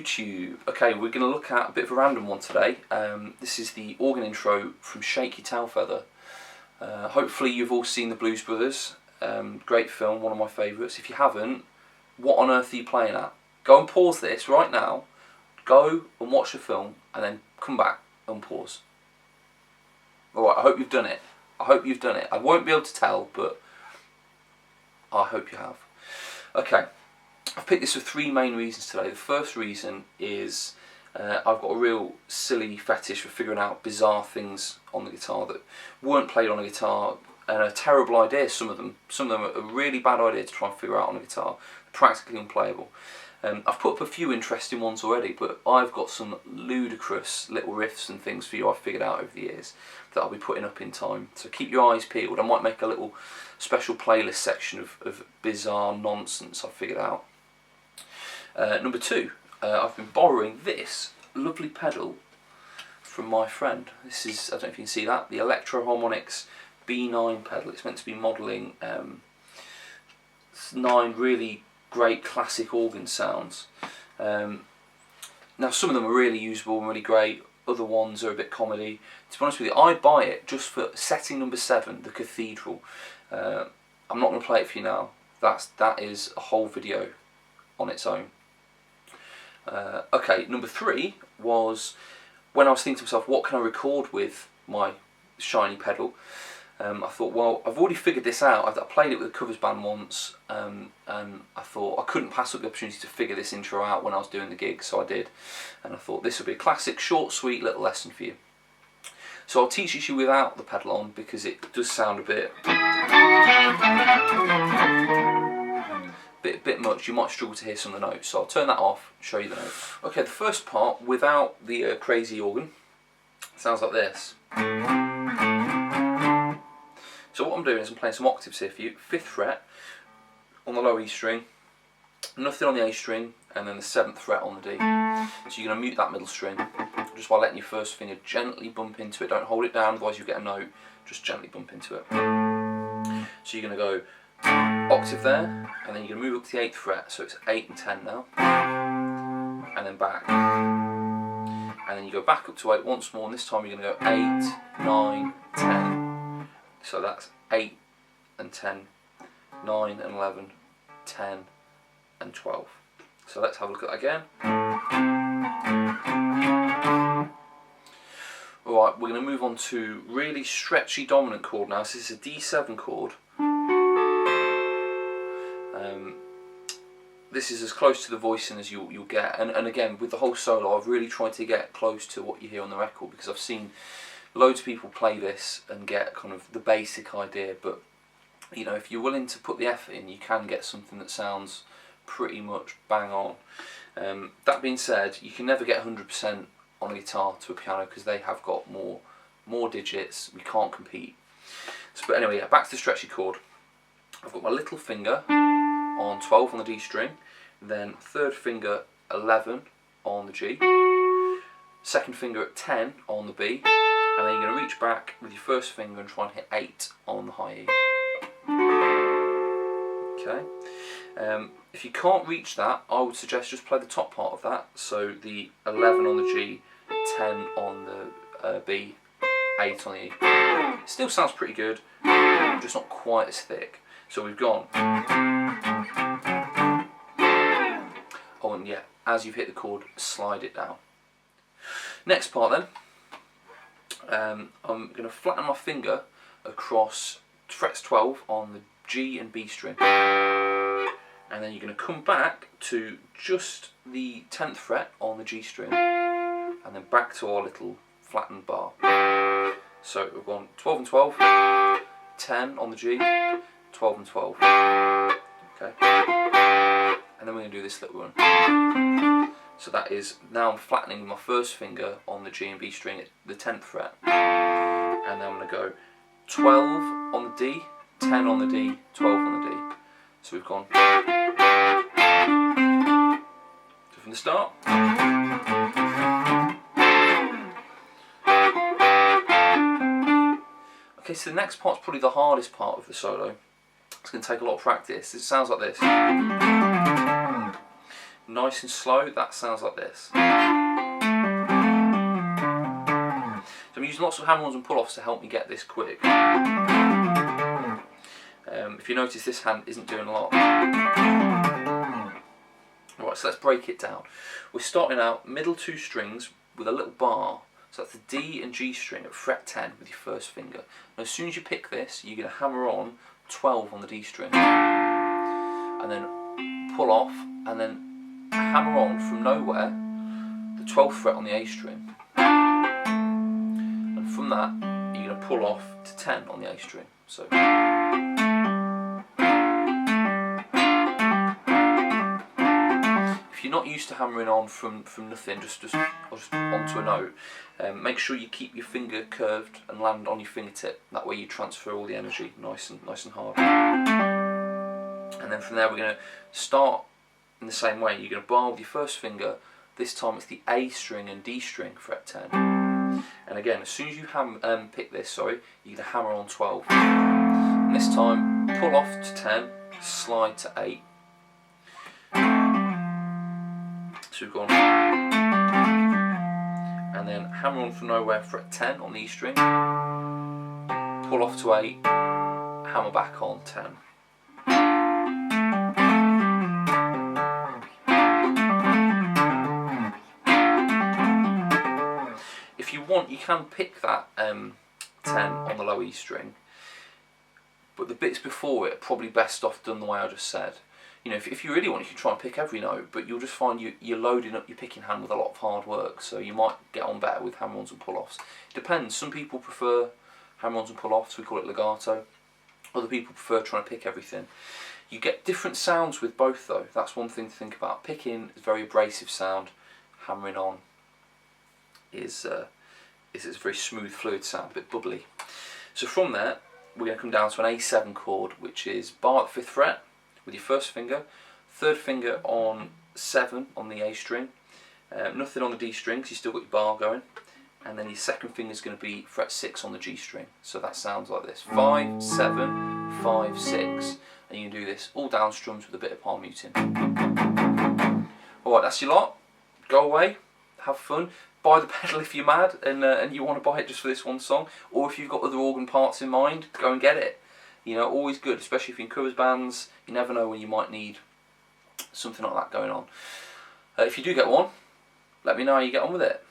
YouTube. Okay, we're going to look at a bit of a random one today. This is the organ intro from Shake Your Tailfeather. Hopefully you've all seen The Blues Brothers. Great film, one of my favourites. If you haven't, what on earth are you playing at? Go and pause this right now, go and watch the film, and then come back and pause. Alright, I hope you've done it. I hope you've done it. I won't be able to tell, but I hope you have. Okay, I've picked this for three main reasons today. The first reason is I've got a real silly fetish for figuring out bizarre things on the guitar that weren't played on a guitar, and a terrible idea. Some of them are a really bad idea to try and figure out on a guitar, practically unplayable. I've put up a few interesting ones already, but I've got some ludicrous little riffs and things for you I've figured out over the years that I'll be putting up in time. So keep your eyes peeled. I might make a little special playlist section of bizarre nonsense I've figured out. Number two, I've been borrowing this lovely pedal from my friend. This is, I don't know if you can see that, the Electro Harmonix B9 pedal. It's meant to be modelling 9 really great classic organ sounds. Now some of them are really usable and really great, other ones are a bit comedy. To be honest with you, I'd buy it just for setting number 7, the Cathedral. I'm not going to play it for you now. That is a whole video on its own. Okay, number 3 was when I was thinking to myself, what can I record with my shiny pedal? I thought, well, I've already figured this out. I played it with a covers band once, and I thought I couldn't pass up the opportunity to figure this intro out when I was doing the gig, so I did. And I thought this would be a classic, short, sweet little lesson for you. So I'll teach it you without the pedal on, because it does sound a bit much. You might struggle to hear some of the notes, so I'll turn that off, show you the notes. Okay, the first part, without the crazy organ, sounds like this. So what I'm doing is I'm playing some octaves here for you. 5th fret on the low E string, nothing on the A string, and then the 7th fret on the D. So you're going to mute that middle string just by letting your first finger gently bump into it. Don't hold it down, otherwise you get a note. Just gently bump into it. So you're going to go octave there, and then you're going to move up to the 8th fret. So it's 8 and 10 now, and then back. And then you go back up to 8 once more, and this time you're going to go 8, 9, 10. So that's 8 and 10, 9 and 11, 10 and 12. So let's have a look at that again. Alright, we're going to move on to really stretchy dominant chord now. So this is a D7 chord. This is as close to the voicing as you'll get. And again, with the whole solo, I've really tried to get close to what you hear on the record, because I've seen loads of people play this and get kind of the basic idea, but you know, if you're willing to put the effort in, you can get something that sounds pretty much bang on. That being said, you can never get 100% on a guitar to a piano, because they have got more digits. We can't compete. So, but anyway, back to the stretchy chord. I've got my little finger on 12 on the D string, then 3rd finger 11 on the G, 2nd finger at 10 on the B, and then you're going to reach back with your 1st finger and try and hit 8 on the high E. Okay. If you can't reach that, I would suggest just play the top part of that. So the 11 on the G, 10 on the B, 8 on the E. It still sounds pretty good, just not quite as thick. So we've gone. Oh, and yeah, as you've hit the chord, slide it down. Next part then. I'm going to flatten my finger across frets 12 on the G and B string, and then you're going to come back to just the 10th fret on the G string, and then back to our little flattened bar. So we've gone 12 and 12, 10 on the G, 12 and 12. Okay, and then we're going to do this little one. So that is, now I'm flattening with my 1st finger on the G and B string at the 10th fret. And then I'm going to go 12 on the D, 10 on the D, 12 on the D. So we've gone. So from the start. Okay, so the next part's probably the hardest part of the solo. It's going to take a lot of practice. It sounds like this. nice and slow, that sounds like this. So I'm using lots of hammer-ons and pull-offs to help me get this quick. If you notice, this hand isn't doing a lot. Alright, so let's break it down. We're starting out middle 2 strings with a little bar. So that's the D and G string at fret 10 with your first finger. And as soon as you pick this, you're going to hammer on 12 on the D string. And then pull off, and then hammer on from nowhere the 12th fret on the A string. And from that, you're going to pull off to 10 on the A string. So. If you're not used to hammering on from nothing, just onto a note, make sure you keep your finger curved and land on your fingertip. That way you transfer all the energy nice and hard. And then from there we're going to start in the same way. You're going to bar with your first finger. This time it's the A string and D string, fret 10. And again, as soon as you pick this, you're going to hammer on 12. And this time, pull off to 10, slide to 8. So we've gone, and then hammer on from nowhere, fret 10 on the E string, pull off to 8, hammer back on 10. If you want, you can pick that 10 on the low E string, but the bits before it are probably best off done the way I just said. You know, if you really want, you can try and pick every note, but you'll just find you're loading up your picking hand with a lot of hard work, so you might get on better with hammer-ons and pull-offs. Depends, some people prefer hammer-ons and pull-offs, we call it legato. Other people prefer trying to pick everything. You get different sounds with both though, that's one thing to think about. Picking is a very abrasive sound, hammering on is a very smooth, fluid sound, a bit bubbly. So from there, we're going to come down to an A7 chord, which is bar at the 5th fret, with your first finger, third finger on 7 on the A string, nothing on the D string because you still got your bar going, and then your second finger is going to be fret 6 on the G string. So that sounds like this: 5, 7, 5, 6, and you can do this all down strums with a bit of palm muting. Alright, that's your lot. Go away, have fun. Buy the pedal if you're mad and you want to buy it just for this one song, or if you've got other organ parts in mind, go and get it. You know, always good, especially if you're in covers bands. You never know when you might need something like that going on. If you do get one, let me know how you get on with it.